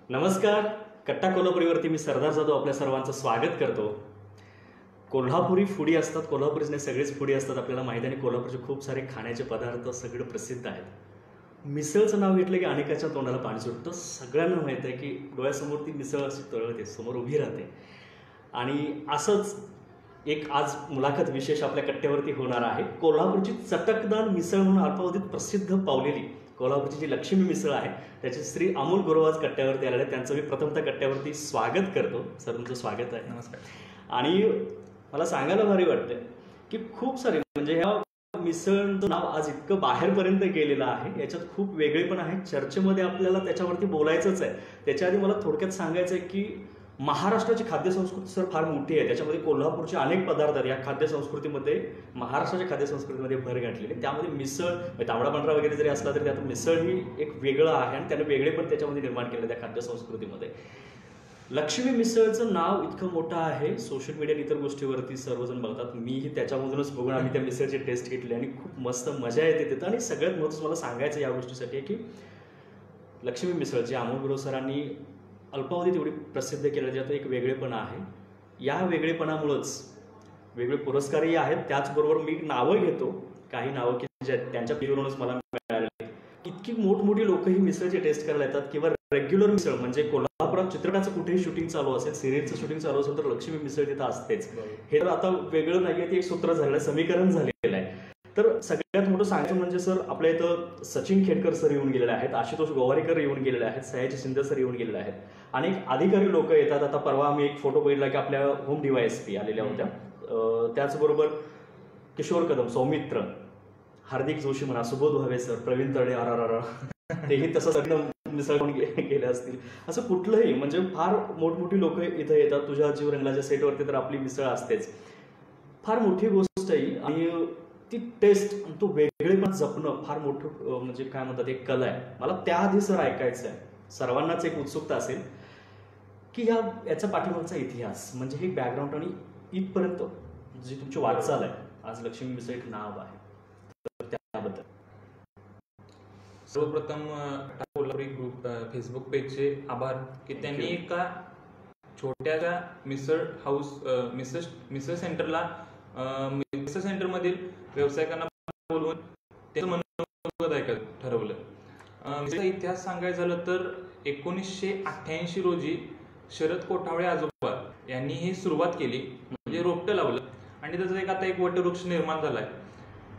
नमस्कार. कट्टा कोल्हापुरीवरती मी सरदार जाधव आपल्या सर्वांचं स्वागत करतो. कोल्हापुरी फुडी असतात, कोल्हापुरीच नाही सगळेच फुडी असतात, आपल्याला माहिती आहे. आणि कोल्हापूरचे खूप सारे खाण्याचे पदार्थ सगळे प्रसिद्ध आहेत. मिसळचं नाव घेतलं की अनेकाच्या तोंडाला पाणी सुटतं. सगळ्यांना माहीत आहे की डोळ्यासमोर ती मिसळ अशी तळते, समोर उभी राहते. आणि असंच एक आज मुलाखत विशेष आपल्या कट्ट्यावरती होणार आहे. कोल्हापूरची चटकदार मिसळ म्हणून अल्पावधीत प्रसिद्ध पावलेली कोल्हापूरची जी लक्ष्मी मिसळ आहे त्याचे श्री अमोल गुरव आज कट्ट्यावरती आलेले आहेत. त्यांचं मी प्रथमतः कट्ट्यावरती स्वागत करतो. सर, तुमचं स्वागत आहे. नमस्कार. आणि मला सांगायला भारी वाटतंय की खूप सारे म्हणजे ह्या मिसळचं नाव आज इतकं बाहेरपर्यंत गेलेलं आहे. याच्यात खूप वेगळेपण आहे. चर्चेमध्ये आपल्याला त्याच्यावरती बोलायचंच आहे. त्याच्या आधी मला थोडक्यात सांगायचं आहे की महाराष्ट्राची खाद्यसंस्कृती सर फार मोठी आहे. त्याच्यामध्ये कोल्हापूरचे अनेक पदार्थ आहेत. या खाद्यसंस्कृतीमध्ये महाराष्ट्राच्या खाद्यसंस्कृतीमध्ये भर घातलेली. त्यामध्ये मिसळ तांबडा पांढरा वगैरे जरी असला तरी त्यात मिसळ ही एक वेगळं आहे आणि त्याने वेगळे पण त्याच्यामध्ये निर्माण केलं त्या खाद्यसंस्कृतीमध्ये. लक्ष्मी मिसळचं नाव इतकं मोठं आहे, सोशल मीडिया इतर गोष्टीवरती सर्वजण बघतात. मीही त्याच्यामधूनच बघून आम्ही त्या मिसळची टेस्ट घेतली आणि खूप मस्त मजा येते तिथं. आणि सगळ्यात महत्त्वाचं मला सांगायचं या गोष्टीसाठी आहे की लक्ष्मी मिसळची अमोल गुरव सरांनी अल्पावधीत एवढी प्रसिद्ध केलं, ज्यात एक वेगळेपणा आहे. या वेगळेपणामुळंच वेगळे पुरस्कारही आहेत. त्याचबरोबर मी नावं घेतो, काही नावं की त्यांच्या पिढीवरूनच मला मिळालेली. इतकी मोठमोठी लोक ही मिसळची टेस्ट करायला येतात. किंवा रेग्युलर मिसळ म्हणजे कोल्हापुरात चित्रपटाचं कुठेही शूटिंग चालू असेल, सिरियलचं शूटिंग चालू असेल तर लक्ष्मी मिसळ तिथं असतेच. हे तर आता वेगळं नाहीये, ते एक सूत्र झालेलं आहे, समीकरण झालेलं आहे. तर सगळ्यात मोठं सांगायचं म्हणजे सर, आपल्या इथं सचिन खेडकर सर येऊन गेलेले आहेत, आशुतोष गोवारीकर येऊन गेलेले आहेत, सयाजी शिंदे सर येऊन गेलेले आहेत. अनेक अधिकारी लोक येतात. आता परवा आम्ही एक फोटो बघितला की आपल्या होम DYSP आलेल्या होत्या. त्याचबरोबर किशोर कदम, सौमित्र, हार्दिक जोशी म्हणा, सुबोध भावे सर, प्रवीण तरडे, तेही तसं सगळं मिसळ गेले असतील. असं कुठलंही म्हणजे फार मोठमोठी लोक इथं येतात. तुझ्या जीव रंगलाच्या सेटवरती तर आपली मिसळ असतेच. फार मोठी गोष्ट आहे आणि ती टेस्ट, तो वेगळेपण जपणं फार मोठं म्हणजे काय म्हणतात एक कला आहे. मला त्याआधी सर ऐकायचं आहे, सर्वांनाच एक उत्सुकता असेल की याचा पाठीमागचा इतिहास म्हणजे हे बॅकग्राऊंड आणि इथपर्यंत जी तुमची वाटचाल आहे, आज लक्ष्मी मिसळ एक नाव आहे, तर त्याबद्दल. सर्वप्रथम कोल्हापुरी ग्रुप फेसबुक पेजचे आभार की त्यांनी एका छोट्याशा मिसळ हाऊस मिसळ सेंटरमधील व्यावसायिकांना बोलवून त्यांचं मनोगत ऐकायला ठरवलं. मिसळचा इतिहास सांगायचं झालं तर 1988 रोजी शरद कोठावळे आजोबा यांनी ही सुरुवात केली, म्हणजे रोपटं लावलं आणि त्याचा आता एक वटवृक्ष निर्माण झालाय,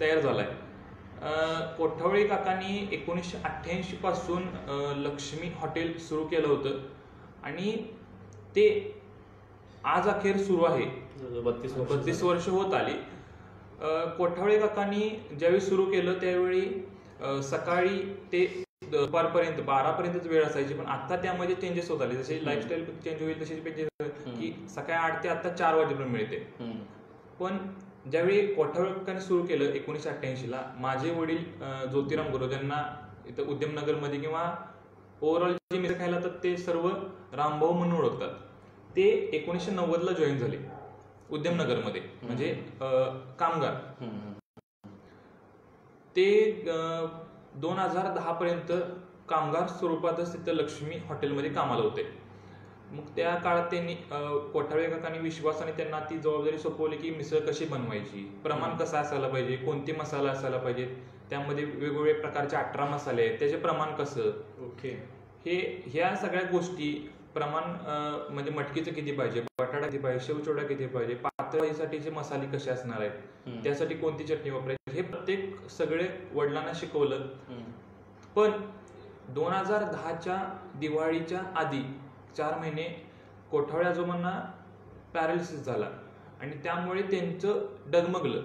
तयार झालाय. कोठावळे काकांनी 1988 पासून लक्ष्मी हॉटेल सुरू केलं होतं आणि ते आज अखेर सुरू आहे. 32 वर्ष होत आली. कोठावळे काकांनी ज्यावेळी सुरू केलं त्यावेळी सकाळी ते दुपारपर्यंत 12पर्यंतच वेळ असायची, पण आता त्यामध्ये चेंजेस होत आले. जसे लाईफस्टाईल चेंज होईल तसे की सकाळी 8 ते आता 4 वाजेपर्यंत मिळते. पण ज्यावेळी कोठावळे काकांनी सुरू केलं 1988ला, माझे वडील ज्योतिराम गुरव, ज्यांना इथं उद्यमनगरमध्ये किंवा ओव्हरऑल जे मिसळ खायला तर ते सर्व रामभाऊ म्हणून ओळखतात, ते 1990ला जॉईन झाले उद्यमनगरमध्ये, म्हणजे कामगार. ते 2010 पर्यंत कामगार स्वरूपातच तिथं लक्ष्मी हॉटेलमध्ये कामाला होते. मग त्या काळात त्यांनी कोठावळे काकांनी विश्वासाने त्यांना ती जबाबदारी सोपवली की मिसळ कशी बनवायची, प्रमाण कसं असायला पाहिजे, कोणते मसाला असायला पाहिजे, त्यामध्ये वेगवेगळे प्रकारचे 18 मसाले आहेत, त्याचे प्रमाण कसं, ह्या सगळ्या गोष्टी, प्रमाण म्हणजे मटकीचं किती पाहिजे, बटाटा किती पाहिजे, शेवचोडा किती पाहिजे, पातळीसाठीचे मसाले कसे असणार आहेत, त्यासाठी कोणती चटणी वापरायची, हे प्रत्येक सगळे वडिलांना शिकवलं. पण 2010च्या दिवाळीच्या आधी 4 महिने कोठावळे आजोबांना पॅरालिसिस झाला आणि त्यामुळे त्यांचं डगमगलं.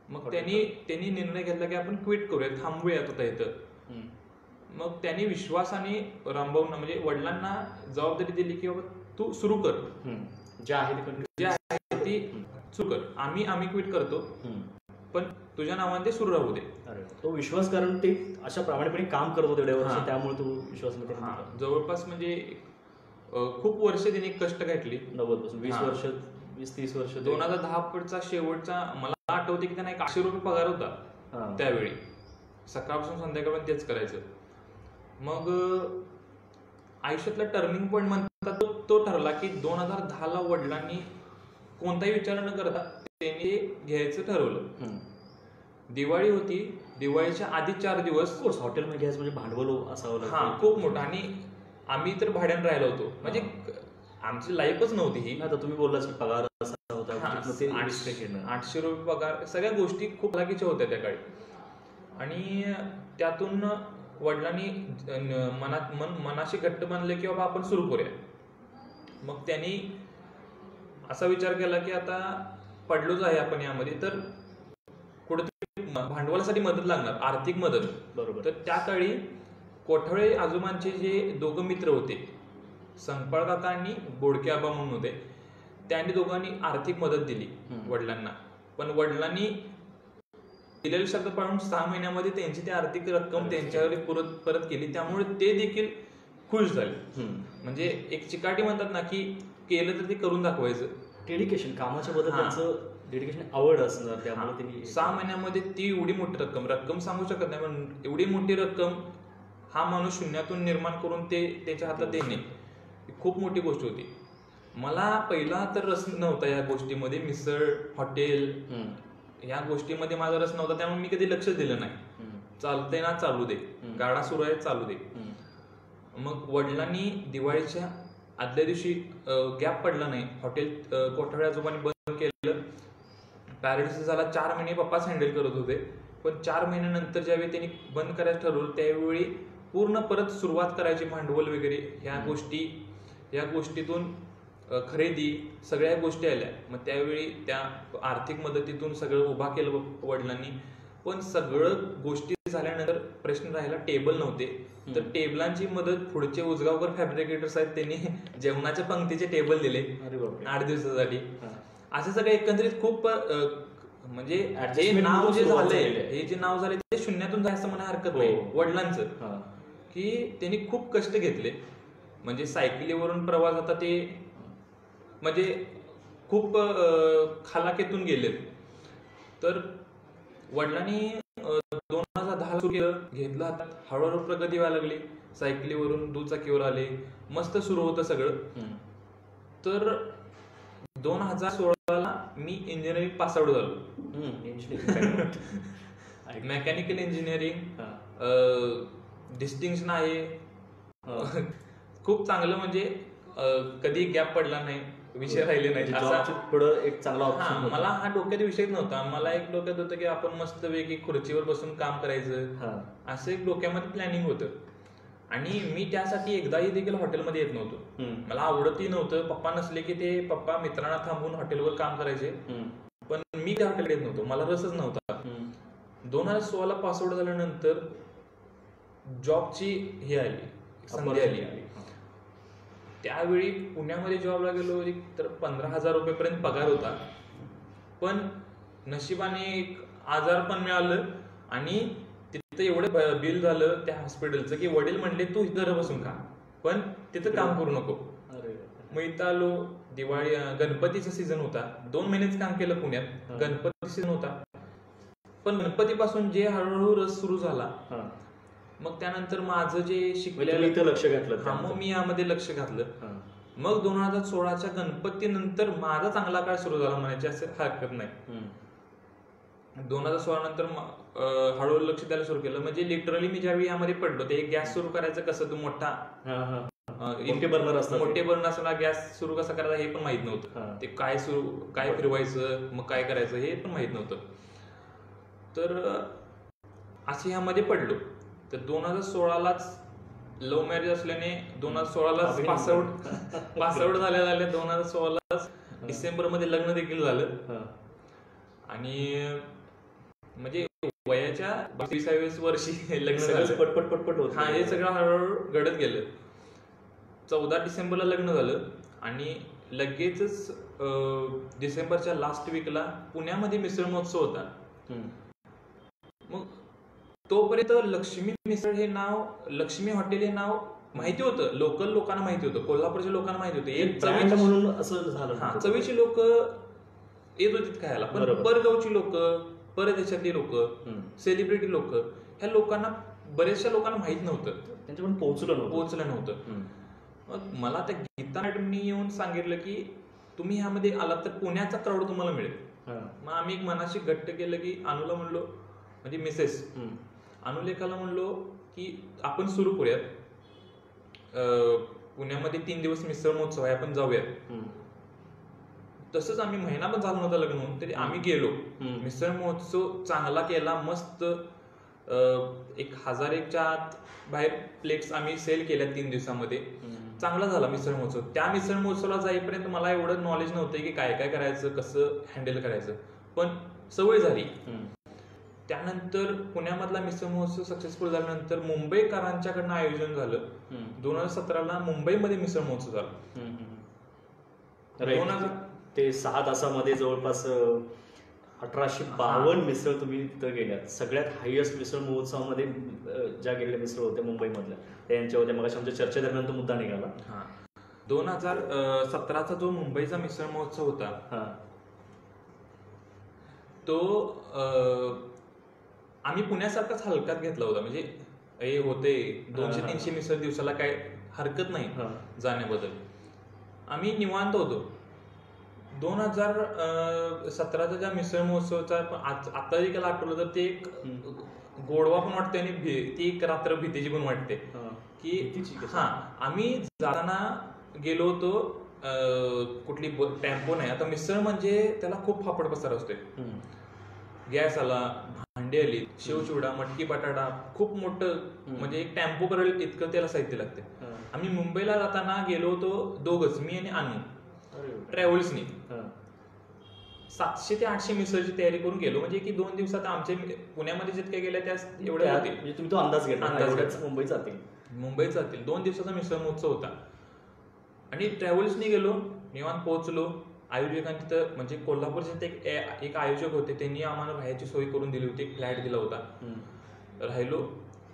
मग त्यांनी निर्णय घेतला की आपण क्विट करूया, थांबूयात आता इथं. मग त्यांनी विश्वासाने रामभाऊंना म्हणजे वडिलांना जबाबदारी दिली की बाबा तू सुरू कर, जे आहे ती सुरू कर, आम्ही क्विट करतो, पण तुझ्या नावाने ते सुरू राहू दे. तो विश्वास, कारण ते अशा प्रामाणिकपणे काम करत होते वर्ष, त्यामुळे तो विश्वास जवळपास म्हणजे खूप वर्ष त्यांनी कष्ट घातली. 90 पासून 20-30 वर्ष. 2010 शेवटचा मला आठवते की त्यांना 800 रुपये पगार होता त्यावेळी, सकाळपासून संध्याकाळपर्यंत तेच करायचं. मग आयुष्यातला टर्निंग पॉईंट म्हणतात तो ठरला की 2010ला वडिलांनी कोणताही विचार न करता त्यांनी घ्यायचं ठरवलं. दिवाळी होती, दिवाळीच्या आधी 4 दिवस हॉटेलमध्ये घ्यायचं म्हणजे भांडवल असावं. हा खूप मोठं. आणि आम्ही तर भाड्यानं राहिलो होतो, म्हणजे आमची लाईफच नव्हती ही. आता तुम्ही बोललाच की पगार असा होता, 800 रुपये पगार, सगळ्या गोष्टी खूप लाकीच्या होत्या त्या काळी. आणि त्यातून वडिलांनी मनाशी घट्ट बांधले की बाबा आपण सुरू करूया. मग त्यांनी असा विचार केला की आता पडलोच आहे आपण यामध्ये, तर कुठेतरी भांडवलासाठी मदत लागणार, आर्थिक मदत. बरोबर. तर त्या काळी कोठावळे आजोबांचे जे दोघं मित्र होते, संकपाळ काका आणि बोडके आबा म्हणून होते, त्यांनी दोघांनी आर्थिक मदत दिली वडिलांना. पण वडिलांनी दिलेले शब्द पाळून 6 महिन्यामध्ये त्यांची ती आर्थिक रक्कम त्यांच्यावर परत केली. त्यामुळे ते देखील खुश झाले. म्हणजे एक चिकाटी म्हणतात ना की केलं तर ते करून दाखवायचं. डेडिकेशन, कामाच्या बद्दल त्यांचं डेडिकेशन, आवड असणार, त्यामुळे त्यांनी 6 महिन्यामध्ये ती एवढी मोठी रक्कम सांगू शकत नाही, पण एवढी मोठी रक्कम हा माणूस शून्यातून निर्माण करून ते त्याच्या हातात देणे खूप मोठी गोष्ट होती. मला पहिला तर रस नव्हता या गोष्टीमध्ये, मिसळ, हॉटेल या गोष्टीमध्ये माझा रस नव्हता. त्यामुळे मी कधी लक्ष दिलं नाही. चालतंय ना चालू दे, गाडा सुरू आहे चालू दे. मग वडिलांनी दिवाळीच्या आदल्या दिवशी गॅप पडला नाही, हॉटेल कोठावळे आजोबांनी बंद केलं. पॅरेंट्स झाला 4 महिने पप्पाच हँडल करत होते. पण 4 महिन्यानंतर ज्यावेळी त्यांनी बंद करायचं ठरवलं त्यावेळी पूर्ण परत सुरुवात करायची, भांडवल वगैरे या गोष्टीतून खरेदी सगळ्या गोष्टी आल्या. मग त्यावेळी त्या आर्थिक मदतीतून सगळं उभा केलं वडिलांनी. पण सगळं गोष्टी झाल्यानंतर प्रश्न राहिला, टेबल नव्हते. तर टेबलांची मदत पुढचे उजगावकर फॅब्रिकेटर्स आहेत, त्यांनी जेवणाच्या पंक्तीचे टेबल दिले 8 दिवसासाठी. असे सगळे एकंदरीत खूप म्हणजे हे नाव जे झालंय ते शून्यातून जायचं म्हणा हरकत नाही वडिलांचं, की त्यांनी खूप कष्ट घेतले. म्हणजे सायकलीवरून प्रवास आता ते म्हणजे खूप खालाकेतून गेलेत. तर वडिलांनी 2010 सुरू केलं, घेतलं हातात, हळूहळू प्रगती व्हायला लागली. सायकलीवरून दुचाकीवर आले, मस्त सुरू होतं सगळं. तर 2016ला मी इंजिनिअरिंग पास आउट झालो. मेकॅनिकल इंजिनिअरिंग डिस्टिंक्शन आहे, खूप चांगलं. म्हणजे कधी गॅप पडला नाही, विषय राहिले नाही. एक चांगला ऑप्शन मला हा डोक्यात विषयच नव्हता. मला एक डोक्यात होतं की आपण मस्त वेगळी खुर्चीवर बसून काम करायचं, असं एक डोक्यामध्ये प्लॅनिंग होतं. आणि मी त्यासाठी एकदाही देखील हॉटेलमध्ये येत नव्हतो. मला आवडतही नव्हतं. पप्पा नसले की ते पप्पा मित्रांना थांबून हॉटेलवर काम करायचे, पण मी त्या हॉटेलला येत नव्हतो, मला रसच नव्हता. 2016ला पासआउट झाल्यानंतर जॉबची हे आली, संधी आली. त्यावेळी पुण्यामध्ये जॉबला गेलो, तर 15,000 रुपयेपर्यंत पगार होता. पण नशिबाने एक आजार पण मिळालं आणि तिथं एवढं बिल झालं त्या हॉस्पिटलचं की वडील म्हणले तू इथं बसून का, पण तिथं काम करू नको. मग इथं आलो. दिवाळी गणपतीचा सीझन होता, 2 महिनेच काम केलं पुण्यात. गणपती सीझन होता, पण गणपतीपासून जे हळूहळू रस सुरू झाला, मग त्यानंतर माझं जे शिकलेलं लक्ष घातलं, मग मी यामध्ये लक्ष घातलं. मग 2016च्या गणपतीनंतर माझा चांगला काळ सुरू झाला म्हणायची असं हरकत नाही. 2016 नंतर हळूहळू लक्ष द्यायला सुरू केलं. म्हणजे लिटरली मी ज्यावेळी यामध्ये पडलो, ते गॅस सुरू करायचं कसं, तो मोठा मोठे बर्नर असताना गॅस सुरू कसा करायचा हे पण माहित नव्हतं. ते काय फिरवायचं, मग काय करायचं हे पण माहित नव्हतं. तर असे ह्यामध्ये पडलो. तर 2016लाच लव्ह मॅरेज असल्याने 2016लाच पासआउट झाल्या 2016लाच डिसेंबरमध्ये लग्न देखील झालं. आणि म्हणजे वयाच्या 22व्या वर्षी लग्न झालं. पटपट होत. हे सगळं हळूहळू घडत गेलं. 14 डिसेंबरला लग्न झालं आणि लगेचच डिसेंबरच्या लास्ट वीकला पुण्यामध्ये मिसळ महोत्सव होता. मग तोपर्यंत लक्ष्मी मिसळ हे नाव, लक्ष्मी हॉटेल हे नाव माहिती होतं, लोकल लोकांना माहिती होतं, कोल्हापूरच्या लोकांना माहिती होतं. एक ब्रँड म्हणून असं झालं. चवीची लोक येत होती खायला, पण परगावची लोक, परदेशातली लोक, सेलिब्रिटी लोक, ह्या लोकांना, बऱ्याचशा लोकांना माहित नव्हतं, त्यांच्यापर्यंत पोहोचलं नव्हतं. मग मला त्या गीता मॅडमनी येऊन सांगितलं की तुम्ही ह्यामध्ये आलात तर पुण्याचा क्राऊड तुम्हाला मिळेल. मग आम्ही एक मनाशी घट्ट केलं की अनुला म्हणलो, म्हणजे मिसेस अनुलेखाला म्हणलो की आपण सुरू करूयात, पुण्यामध्ये 3 दिवस मिसळ महोत्सव आहे, आपण जाऊयात. तसंच आम्ही महिनाभर झाला नव्हता लग्न होऊन तरी आम्ही गेलो. मिसळ महोत्सव चांगला केला, मस्त 1000च्या आत बाहेर प्लेट्स आम्ही सेल केल्या 3 दिवसामध्ये. चांगला झाला मिसळ महोत्सव. त्या मिसळ महोत्सवाला जाईपर्यंत मला एवढं नॉलेज नव्हतं की काय काय करायचं, कसं हँडल करायचं, पण सवय झाली. त्यानंतर पुण्यामधला मिसळ महोत्सव सक्सेसफुल झाल्यानंतर मुंबईकरांच्याकडनं आयोजन झालं. 2017ला मुंबईमध्ये मिसळ महोत्सव झाला. ते 6 तासामध्ये जवळपास 1852 मिसळ तुम्ही तिथं गेल्यात. सगळ्यात हायएस्ट मिसळ महोत्सवामध्ये ज्या गेलेल्या मिसळ होत्या मुंबईमधल्या त्यांच्या होत्या. मग आमच्या चर्चेदरम्यान तो मुद्दा निघाला. 2017चा जो मुंबईचा मिसळ महोत्सव होता तो आम्ही पुण्यासारखाच हलकात घेतला होता. म्हणजे हे होते 200-300 मिसळ दिवसाला, काय हरकत नाही जाण्याबद्दल. आम्ही निवांत होतो. 2017चा ज्या मिसळ महोत्सवाचा आता देखील आठवलं तर ते एक गोडवा पण वाटते आणि ती एक रात्र भीतीची पण वाटते की आम्ही जाताना गेलो होतो, कुठली टेम्पो नाही. आता मिसळ म्हणजे त्याला खूप फापड पसार असतोय. गॅस आला, भांडी आली, शेवचिवडा, मटकी बटाटा, खूप मोठं म्हणजे एक टेम्पो करेल इतकं त्याला साहित्य लागते. आम्ही मुंबईला जाताना गेलो होतो दोघच, मी आणि अनु, ट्रॅव्हल्सनी 700 ते 800 मिसळची तयारी करून गेलो. म्हणजे की 2 दिवसात आमचे पुण्यामध्ये जितके गेले त्या एवढ्या होते. तुम्ही तो अंदाज घेतला मुंबईत जातील 2 दिवसाचा मिसळ महोत्सव होता. आणि ट्रॅव्हल्सनी गेलो, निवांत पोहोचलो. आयोजकांनी तिथं म्हणजे कोल्हापूरचे एक आयोजक होते, त्यांनी आम्हाला राहायची सोय करून दिली होती. फ्लॅट दिला होता, राहिलो.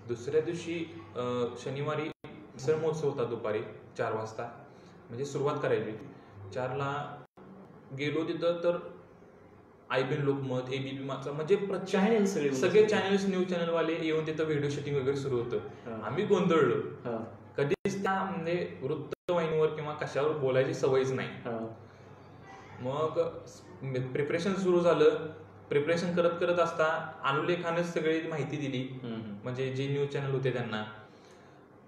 दुसऱ्या दिवशी शनिवारी मिसळ महोत्सव होता. दुपारी 4 वाजता म्हणजे सुरुवात करायची. 4ला गेलो तिथं तर IBN लोकमत, ABP माझा म्हणजे सगळे चॅनल्स, न्यूज चॅनलवाले येऊन तिथं व्हिडिओ शूटिंग वगैरे सुरू होतं. आम्ही गोंधळलो. कधीच त्या म्हणजे वृत्तवाहिनीवर किंवा कशावर बोलायची सवयच नाही. मग प्रिपरेशन सुरू झालं. प्रिपरेशन करत करत असता अनुलेखानेच सगळी माहिती दिली, म्हणजे जे न्यूज चॅनल होते त्यांना.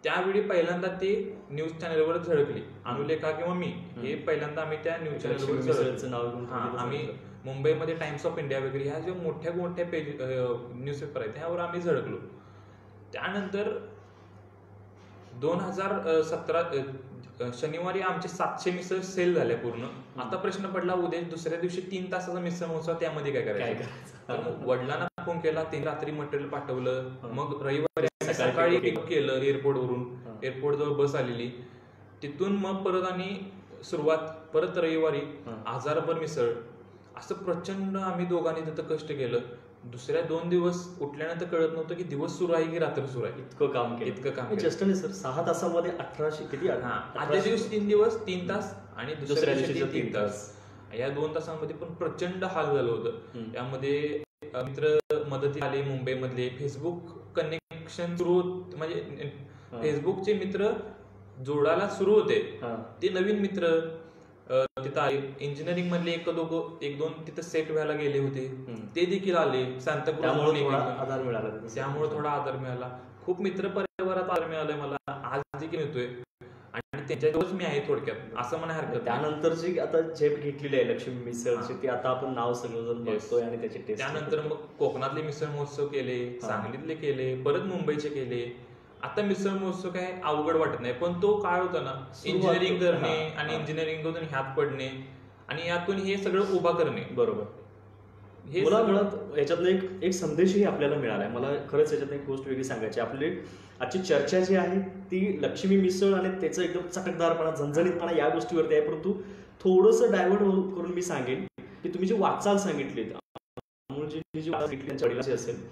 त्यावेळी पहिल्यांदा ते न्यूज चॅनलवर झळकली. अनुलेखा किंवा मी हे पहिल्यांदा आम्ही त्या न्यूज चॅनलवर आम्ही मुंबईमध्ये टाइम्स ऑफ इंडिया वगैरे ह्या ज्या मोठ्या मोठ्या पेज न्यूजपेपर आहेत त्यावर आम्ही झळकलो. त्यानंतर 2017 शनिवारी आमचे 700 मिसळ सेल झाल्या पूर्ण. आता प्रश्न पडला उद्या दुसऱ्या दिवशी 3 तासाचा मिसळ महोत्सव, त्यामध्ये काय करायचं. वडिलांना फोन केला, ते रात्री मटेरियल पाठवलं. मग रविवारी सकाळी पिकअप केलं एअरपोर्टवरून. एअरपोर्टजवळ बस आलेली, तिथून मग परत आणि सुरुवात. परत रविवारी 1000भर मिसळ. असं प्रचंड आम्ही दोघांनी तिथं कष्ट केलं. दुसऱ्या 2 दिवस उठल्यानंतर कळत नव्हतं की दिवस सुरू आहे की रात्र सुरू आहे. इतकं काम केलं. जस्ट नाही सर, 6 तासामध्ये 1800 किती. आदल्या दिवस 3 दिवस 3 तास आणि दुसऱ्या दिवशी 3 तास. या 2 तासांमध्ये पण प्रचंड हाल झालं होतं. त्यामध्ये मित्र मदती आले मुंबईमधले. फेसबुक कनेक्शन सुरू, म्हणजे फेसबुकचे मित्र जोडायला सुरू होते. ते नवीन मित्र तिथं आले. इंजिनिअरिंग मधले 1-2 तिथं सेट व्हायला गेले होते, ते देखील आले. त्यामुळे थोडा आधार मिळाला. खूप मित्र परिवारात आधार मिळालाय मला, आज देखील मिळतोय. आणि त्यांच्याजवळच मी आहे थोडक्यात, असं म्हणा हरकत. त्यानंतरची आता झेप घेतलेली आहे लक्ष्मी मिसळची, ती आता आपण नाव सगळं बघतोय आणि त्याची टेस्ट. त्यानंतर मग कोकणातले मिसळ महोत्सव केले, सांगलीतले केले, परत मुंबईचे केले. आता मिसळ महोत्सव काय अवघड वाटत नाही, पण तो काय होता ना, इंजिनिअरिंग करणे आणि इंजिनिअरिंग मधून ह्यात पडणे आणि यातून हे सगळं उभा करणे. बरोबर. मला मुळात याच्यातनं एक संदेशही आपल्याला मिळालाय. मला खरंच याच्यातनं एक गोष्ट वेगळी सांगायची. आपली आजची चर्चा जी आहे ती लक्ष्मी मिसळ आणि त्याचं एकदम चटकदारपणा, झणझणीतपणा या गोष्टीवरती आहे. परंतु थोडंसं डायव्हर्ट करून मी सांगेन की तुम्ही जी वाटचाल सांगितली असेल,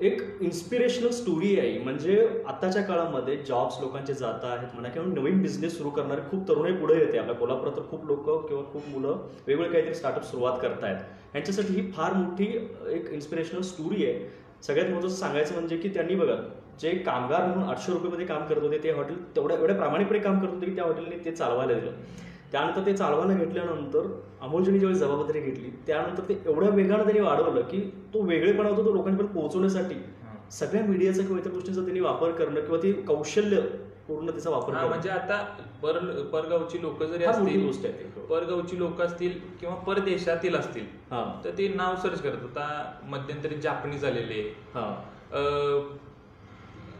एक इन्स्पिरेशनल स्टोरी आहे. म्हणजे आताच्या काळामध्ये जॉब्स लोकांचे जात आहेत म्हणा किंवा नवीन बिझनेस सुरू करणारे खूप तरुणाई पुढे येते. आपल्या कोल्हापुरात तर खूप लोक किंवा खूप मुलं वेगवेगळे काहीतरी स्टार्टअप सुरुवात करतायत. यांच्यासाठी ही फार मोठी एक इन्स्पिरेशनल स्टोरी आहे. सगळ्यात महत्त्वाचं सांगायचं म्हणजे की त्यांनी बघा जे कामगार म्हणून 800 रुपये काम करत होते ते हॉटेल एवढ्या प्रामाणिकपणे काम करत होते की त्या हॉटेलने ते चालवायला दिलं. त्यानंतर ते चालवायला घेतल्यानंतर अमोलजींनी ज्यावेळी जबाबदारी घेतली त्यानंतर ते एवढ्या वेगानं त्यांनी वाढवलं की तो वेगळेपणा होता तो लोकांपर्यंत पोहोचवण्यासाठी सगळ्या मीडियाचा किंवा इतर गोष्टींचा त्यांनी वापर करणं किंवा ते कौशल्य पूर्ण त्याचा वापर करणं. म्हणजे आता परगावची लोक जरी असतील, गोष्ट आहे परगावची लोक असतील किंवा परदेशातील असतील तर ते नाव सर्च करत. आता मध्यंतरी जापनीज आलेले,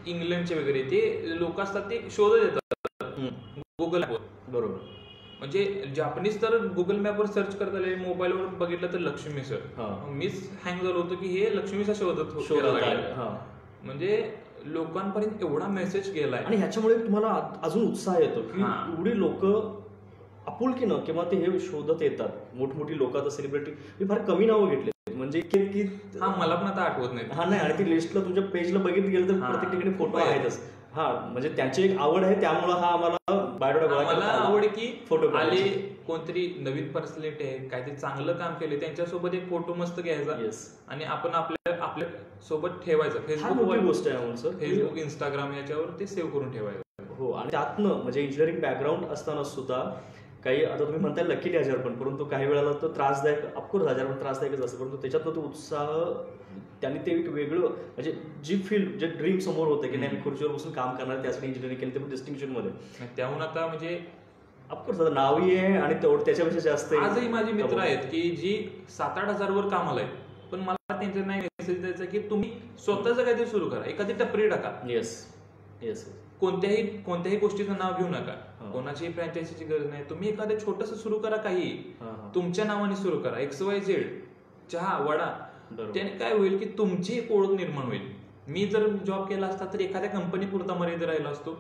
इंग्लंडचे वगैरे ते लोक असतात ते शोधत येतात गुगल वर. बरोबर. म्हणजे जापनीज तर गुगल मॅपवर सर्च करत आले, मोबाईलवर बघितलं तर लक्ष्मी मिसळ. मीच हँग झालो होतो की हे लक्ष्मी मिसळ शोधत. म्हणजे लोकांपर्यंत एवढा मेसेज गेलाय आणि ह्याच्यामुळे तुम्हाला अजून उत्साह येतो की एवढी लोक आपुलकीनं किंवा ते हे शोधत येतात. मोठमोठी लोक आता सेलिब्रिटी मी फार कमी नावं घेतले म्हणजे की मला पण आता आठवत नाही. नाही आणि ती लिस्टला तुमच्या पेजला बघितलं गेलं तर प्रत्येक ठिकाणी फोटो आहेतच. म्हणजे त्यांची एक आवड आहे त्यामुळे हा आम्हाला मला आवड की फोटो आले, कोणतरी नवीन पर्सनॅलिटी आहे काहीतरी चांगलं काम केले त्यांच्यासोबत एक फोटो मस्त घ्यायचा आणि आपण आपल्या सोबत ठेवायचं. फेसबुक गोष्ट आहे फेसबुक इंस्टाग्राम याच्यावर ते सेव्ह करून ठेवायचं. हो आणि त्यातनं म्हणजे इंजिनिअरिंग बॅकग्राऊंड असताना सुद्धा काही आता तुम्ही म्हणताय लकीली आजार परंतु काही वेळेला तो त्रासदायक ऑफकोर्स आजार पण त्रासदायकच असतो परंतु त्याच्यातनं तो उत्साह त्यांनी ते एक वेगळं म्हणजे जी फील्ड जे ड्रीम समोर होतं की नाही खुर्चीवर बसून काम करणार त्यासाठी इंजिनिअरिंग केलं ते पण डिस्टिंक्शन मध्ये त्याहून आता म्हणजे ऑफकोर्स आता नावही आहे आणि त्याच्यापेक्षा जास्त आजही माझे मित्र आहेत की जी 7-8 हजारवर कामाला आहेत पण मला त्यांचं नाही मेसेज द्यायचा की तुम्ही स्वतःच काहीतरी सुरू करा, एखादी टपरी टाका. येस कोणत्याही गोष्टीचं नाव घेऊ नका, कोणाची फ्रँचायझीची गरज नाही. तुम्ही एखादं छोटंसं सुरू करा, काही तुमच्या नावाने सुरू करा. XYZ चहा वडा, त्याने काय होईल की तुमची एक ओळख निर्माण होईल. मी जर जॉब केला असता तर एखाद्या कंपनी पुरता मर्यादित राहिला असतो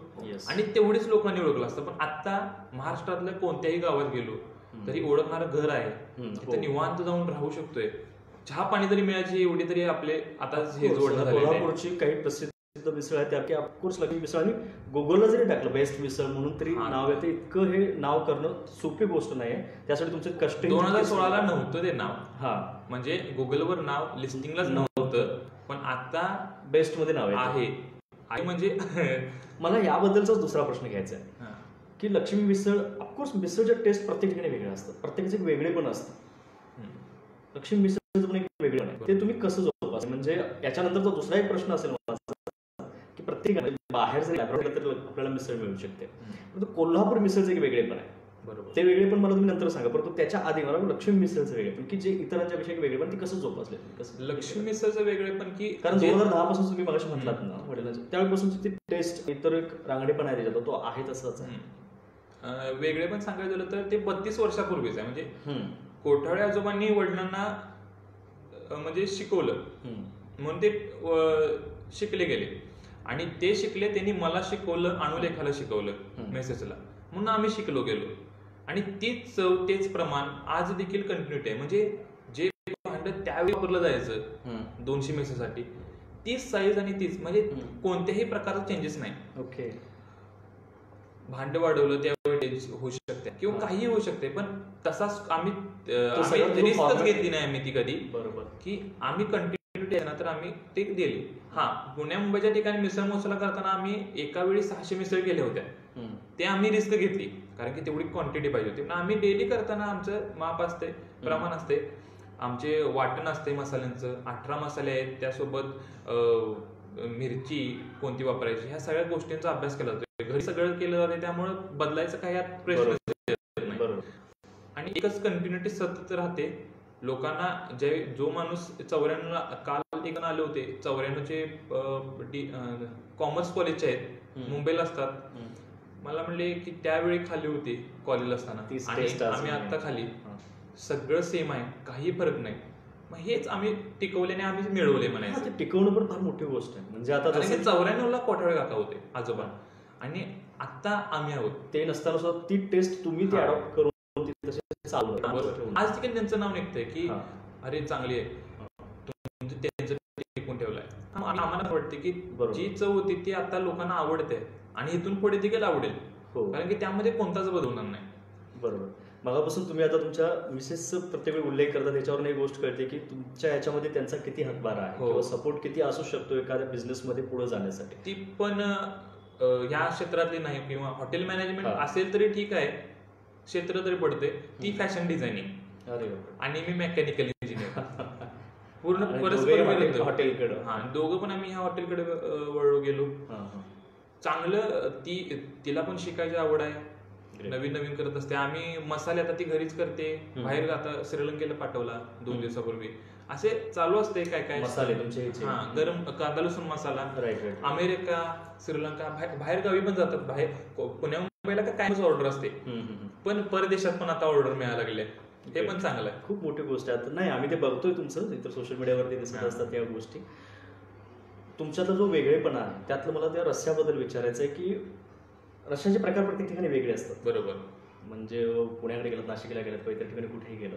आणि तेवढीच लोकांनी ओळखलं असतं. पण आता महाराष्ट्रातल्या कोणत्याही गावात गेलो तरी ओळखणारं घर आहे, तिथे निवांत जाऊन राहू शकतोय. चहा पाणी जरी मिळायची एवढी तरी आपले आता हे जोडणं झालेलं आहे. कोल्हापूरची काही प्रसिद्ध मिसळ आहे त्या ऑफकोर्स लक्ष्मी मिसळ आणि गुगलला जरी टाकलं बेस्ट मिसळ म्हणून तरी नाव येतं. इतकं हे नाव करणं सोपी गोष्ट नाही त्यासाठी तुमचे कष्ट. 2016ला नव्हतं ते नाव, म्हणजे गुगलवर नाव लिस्टिंगलाच नव्हतं पण आता बेस्ट मध्ये नाव आहे. म्हणजे मला याबद्दलचाच दुसरा प्रश्न घ्यायचा आहे की लक्ष्मी मिसळ ऑफकोर्स मिसळच्या टेस्ट प्रत्येक ठिकाणी वेगळे असतात, प्रत्येकाचे एक वेगळे पण असतं. लक्ष्मी मिसळचं पण एक वेगळं नाही ते तुम्ही कसं जोपास. म्हणजे याच्यानंतरचा दुसरा एक प्रश्न असेल की प्रत्येक बाहेर जरी तर आपल्याला मिसळ मिळू शकते परंतु कोल्हापूर मिसळचं एक वेगळेपण आहे. बरोबर, ते वेगळेपण मला तुम्ही नंतर सांगा परंतु त्याच्या आधी मला लक्ष्मी मिसळचं वेगळेपण की जे इतरांच्या पेक्षा एक वेगळेपण ती कसं जोपासले. लक्ष्मी मिसळचं वेगळेपण की कारण 2010 पासून तुम्ही मला म्हटलात ना वडिलांच्या त्यावेळेपासूनची ती टेस्ट इतर एक रांगडेपण आहे त्याच्यात तो आहे तसंच आहे. वेगळेपण सांगायचं झालं तर ते 32 वर्षापूर्वीच आहे. म्हणजे कोठाळे आजोबांनी वडिलांना म्हणजे शिकवलं म्हणून ते शिकले गेले आणि ते शिकले, त्यांनी मला शिकवलं, अणुलेखाला शिकवलं, मेसेजला, म्हणून आम्ही शिकलो गेलो. आणि तीच चव तेच प्रमाण आज देखील कंटिन्युटी आहे. म्हणजे जे भांड त्यावेळी वापरलं जायचं 200 मेसेसाठी तीच साईज आणि तीच म्हणजे कोणत्याही प्रकारचा चेंजेस नाही. ओके, भांड वाढवलं त्यावेळी होऊ शकते किंवा काही होऊ शकते पण तसाच आम्ही रिस्कच घेतली नाही आम्ही ती कधी. बरोबर, की आम्ही कंटिन्युटी आहे ना तर आम्ही ते दिली. पुण्या मुंबईच्या ठिकाणी मिसळ मसाला करताना आम्ही एका वेळी 600 मिसळ केल्या होत्या. ते आम्ही रिस्क घेतली कारण की तेवढी क्वांटिटी पाहिजे होती. पण आम्ही डेली करताना आमचं माप असते, प्रमाण असते, आमचे वाटण असते मसाल्यांचं. 18 मसाले आहेत, त्यासोबत मिरची कोणती वापरायची ह्या सगळ्या गोष्टींचा अभ्यास केला जातो. घरी सगळं केलं जाते त्यामुळे बदलायचं काही यात प्रश्न नाही. आणि एकच कंटिन्युटी सतत राहते. लोकांना जो माणूस 94 काल एक आले होते 94चे कॉमर्स कॉलेजचे आहेत, मुंबईला असतात, मला म्हणले की त्यावेळी खाली होती कॉलेजला असताना आणि आम्ही आता खाली, सगळं सेम आहे, काही फरक नाही. मग हेच आम्ही टिकवल्याने आम्ही मिळवले म्हणायचं. टिकवणं पण फार मोठी गोष्ट आहे. म्हणजे आता 94ला कोठाळे काका होते आजोबा आणि आता आम्ही आहोत. ते नसताना सुद्धा ती टेस्ट तुम्ही ती अडॉप्ट करून आज तिकडे त्यांचं नाव निघतंय की अरे चांगली आहे, त्यांचं टिकून ठेवलंय. आम्हाला वाटते की जी चव होती ती आता लोकांना आवडते आणि इथून पुढे देखील आवडेल कारण की त्यामध्ये कोणताच बदल होणार नाही. बरोबर. मगापासून तुम्ही आता तुमच्या मिसेसचा प्रत्येक वेळी उल्लेख करता, त्याच्यावरून एक गोष्ट कळते की तुमच्या याच्यामध्ये त्यांचा किती हातभार आहे किंवा सपोर्ट किती असू शकतो एखाद्या बिझनेसमध्ये पुढे जाण्यासाठी. ती पण या क्षेत्रातली नाही, किंवा हॉटेल मॅनेजमेंट असेल तरी ठीक आहे, क्षेत्र तरी पडते. ती फॅशन डिझायनिंग आणि मी मेकॅनिकल इंजिनियर. पूर्ण परस्पर हॉटेलकडे. हा, दोघं पण आम्ही ह्या हॉटेलकडे वळलो गेलो. चांगलं, तिला पण शिकायची आवड आहे, नवीन नवीन करत असते. आम्ही मसाले आता ती घरीच करते, बाहेर आता श्रीलंकेला पाठवला 2 दिवसापूर्वी. असे चालू असते काय काय मसाले तुमचे. हा, गरम कांदा लसूण मसाला. अमेरिका, श्रीलंका, बाहेर गावी पण जातात. बाहेर पुण्या मुंबईला कायमच ऑर्डर असते, पण परदेशात पण आता ऑर्डर मिळायला लागले. हे पण चांगलं आहे, खूप मोठी गोष्ट आहे. नाही, आम्ही ते बघतोय तुमचं इतर सोशल मीडियावरती दिसत असतात या गोष्टी. तुमच्यातला जो वेगळेपणा आहे त्यातलं मला त्या रस्स्याबद्दल विचारायचं आहे की रस्स्याचे प्रकार प्रत्येक ठिकाणी वेगळे असतात. बरोबर. म्हणजे पुण्याकडे गेलं, नाशिकला गेलं किंवा इतर ठिकाणी कुठेही गेलं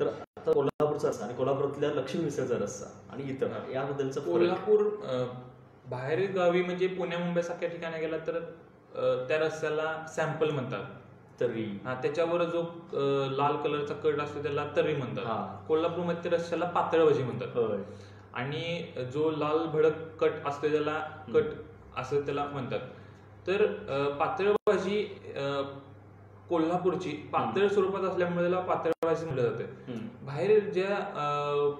तर आता कोल्हापूरचा रस्सा आणि कोल्हापूरातल्या लक्ष्मी मिसळचा रस्सा आणि इतर याबद्दलचं. कोल्हापूर बाहेर गावी म्हणजे पुण्या मुंबई सारख्या ठिकाणी गेला तर त्या रस्स्याला सॅम्पल म्हणतात, तर्री. त्याच्यावर जो लाल कलरचा कट असतो त्याला तर्री म्हणतात. कोल्हापूरमध्ये रस्स्याला पातळ भाजी म्हणतात. आणि जो लाल भडक कट असतो त्याला कट असं त्याला म्हणतात. तर पातळ भाजी कोल्हापूरची पातळ स्वरूपात असल्यामुळे त्याला पातळ भाजी म्हटलं जाते. बाहेर ज्या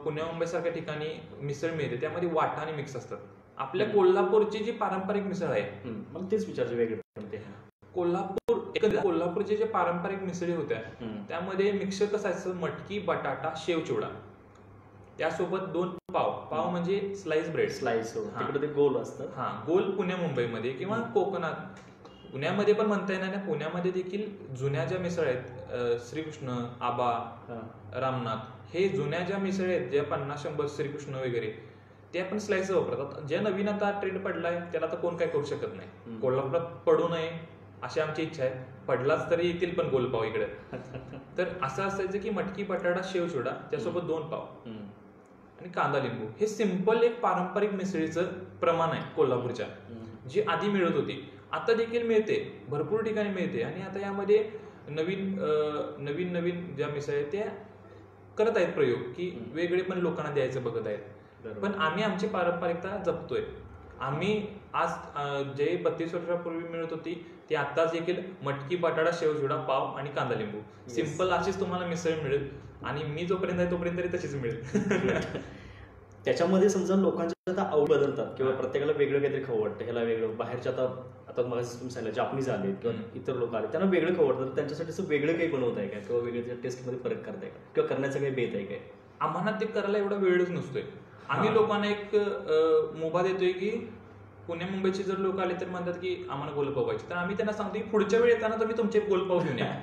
पुण्या मुंबई सारख्या ठिकाणी मिसळ मिळते त्यामध्ये वाटाणे मिक्स असतात. आपल्या कोल्हापूरची जी पारंपरिक मिसळ आहे, मग तेच विचारचे वेगळे. कोल्हापूरचे जे पारंपरिक मिसळी होत्या त्यामध्ये मिक्सर कसं असायचं, मटकी, बटाटा, शेव चिवडा, त्यासोबत 2 पाव म्हणजे स्लाइस ब्रेड. स्लाइस तिकडे ते गोल असतं. हा, गोल पुण्या मुंबईमध्ये किंवा कोकणात. पुण्यामध्ये पण म्हणता येणार नाही, पुण्यामध्ये देखील जुन्या ज्या मिसळ आहेत, श्रीकृष्ण, आबा, रामनाथ, हे जुन्या ज्या मिसळ आहेत ज्या 50-100 श्रीकृष्ण वगैरे, ते आपण स्लाइस वापरतात. ज्या नवीन आता ट्रेंड पडलाय त्याला तर कोण काय करू शकत नाही. कोल्हापुरात पडू नये अशी आमची इच्छा आहे. पडलाच तरी येतील पण गोलपाव इकडे. तर असं असायचं की मटकी, बटाटा, शेव चिवडा, त्यासोबत 2 पाव आणि कांदा लिंबू. हे सिंपल एक पारंपरिक मिसळीचं प्रमाण आहे कोल्हापूरच्या, जी आधी मिळत होती. आता देखील मिळते, भरपूर ठिकाणी मिळते. आणि आता यामध्ये नवीन नवीन ज्या मिसळ आहेत त्या करत आहेत प्रयोग, की वेगळे पण लोकांना द्यायचं बघत आहेत. पण आम्ही आमची पारंपरिकता जपतोय. आम्ही आज जे 32 वर्षापूर्वी मिळत होती ती आत्ताच देखील मटकी, बटाटा, शेव चिवडा, पाव आणि कांदा लिंबू, सिंपल अशीच तुम्हाला मिसळ मिळेल. आणि मी जोपर्यंत आहे तोपर्यंत तरी तशीच मिळेल. त्याच्यामध्ये समजा लोकांच्या आता आवड बदलतात किंवा प्रत्येकाला वेगळं काहीतरी खाऊ वाटतं. ह्याला वेगळं, बाहेरच्या आता मग तुम्ही सांगितलं जापनीज आले किंवा इतर लोक आले त्यांना वेगळं खाऊ वाटतं. त्यांच्यासाठी असं वेगळं काही बनवत आहे का किंवा वेगळ्या टेस्टमध्ये फरक करताय का किंवा करण्याचा काही बेत आहे काय? आम्हाला ते करायला एवढा वेळच नसतोय. आम्ही लोकांना एक मुभा देतोय की पुणे मुंबईचे जर लोक आले तर म्हणतात की आम्हाला गोलपाव पाहिजे, तर आम्ही त्यांना सांगतो की पुढच्या वेळी येताना तुम्ही तुमचे गोलपाव घेऊन या.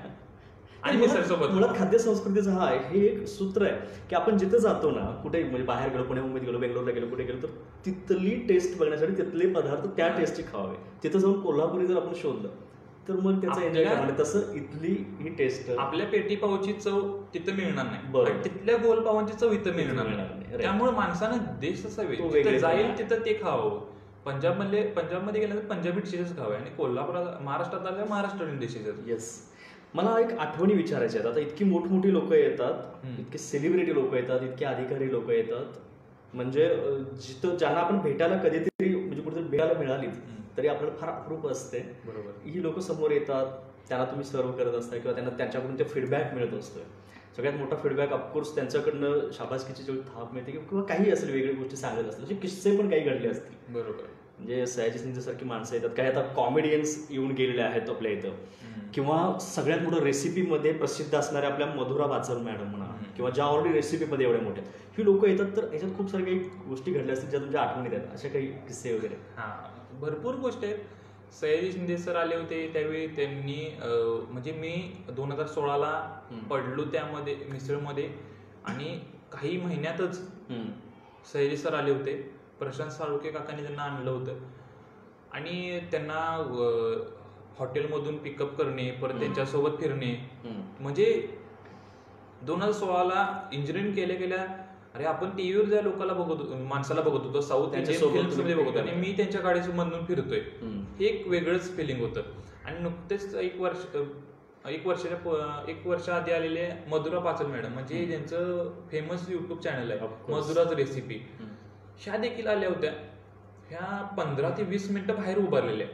आणि मिसळसोबत मुळात खाद्य संस्कृतीचं हा हे एक सूत्र आहे की आपण जिथे जातो ना, कुठे म्हणजे बाहेर गेलो, पुणे मुंबईत गेलो, बेंगलोरला गेलो, कुठे गेलो, तर तिथली टेस्ट बघण्यासाठी तिथले पदार्थ त्या टेस्टचे खावावे. तिथं जाऊन कोल्हापुरी जर आपण शोधलं तर मग त्याचा एन्जॉय करणार. तसं इथली ही टेस्ट आपल्या पेटी पावची चव तिथं मिळणार नाही, तिथल्या गोलपावांची चव इथं मिळणार नाही. त्यामुळे माणसानं देश असावे, जाईल तिथं ते खावं. पंजाबमध्ये गेल्यानंतर पंजाबी डिशेस खावे आणि कोल्हापुरात महाराष्ट्रात आल्या महाराष्ट्रीयन डिशेस. येस. मला एक आठवणी विचारायच्या आहेत. आता इतकी मोठमोठी लोक येतात, इतके सेलिब्रिटी लोक येतात, इतके अधिकारी लोक येतात, म्हणजे जिथं ज्यांना आपण भेटायला कधीतरी म्हणजे कुठेतरी भेटायला मिळाली तरी आपल्याला फार अप्रूप असते. बरोबर. ही लोक समोर येतात, त्यांना तुम्ही सर्व करत असता किंवा त्यांना त्यांच्याकडून ते फीडबॅक मिळत असतोय. सगळ्यात मोठा फीडबॅक ऑफकोर्स त्यांच्याकडनं शाबासकीची जेवढी थाप मिळते किंवा काही असेल वेगळी गोष्टी सांगत असतील, असे किस्से पण काही घडले असतील. बरोबर. म्हणजे सयाजी शिंदे सारखी माणसं येतात, काही आता कॉमेडियन्स येऊन गेलेले आहेत आपल्या इथं, किंवा सगळ्यात मोठं रेसिपीमध्ये प्रसिद्ध असणाऱ्या आपल्या मधुरा वाचन मॅडम म्हणा, किंवा ज्या ऑलरेडी रेसिपीमध्ये एवढ्या मोठ्या ही लोक येतात. तर याच्यात खूप साऱ्या काही गोष्टी घडल्या असतील ज्या तुमच्या आठवणीत आहेत, अशा काही किस्से वगैरे? भरपूर गोष्टी आहेत. सयाजी शिंदे सर आले होते त्यावेळी त्यांनी म्हणजे मी 2016ला पडलो त्यामध्ये मिसळमध्ये, आणि काही महिन्यातच सयाजी सर आले होते. प्रशांत साळुंखे काकांनी त्यांना आणलं होतं आणि त्यांना हॉटेलमधून पिकअप करणे, परत त्यांच्यासोबत फिरणे. म्हणजे 2016ला इंजिनिअरिंग केल्या अरे आपण टीव्हीवर ज्या माणसाला बघत होतो, साऊथ इंडियन फिल्म्समध्ये बघतो आणि मी त्यांच्या गाडीमधून फिरतोय, हे एक वेगळंच फिलिंग होतं. आणि नुकतेच 1 वर्ष एक वर्ष आधी आलेले मधुरा पाचल मॅडम, म्हणजे ज्यांचं फेमस युट्यूब चॅनल आहे मधुराज रेसिपी, ह्या देखील आल्या होत्या. ह्या 15 ते 20 मिनिटं बाहेर उभारलेल्या.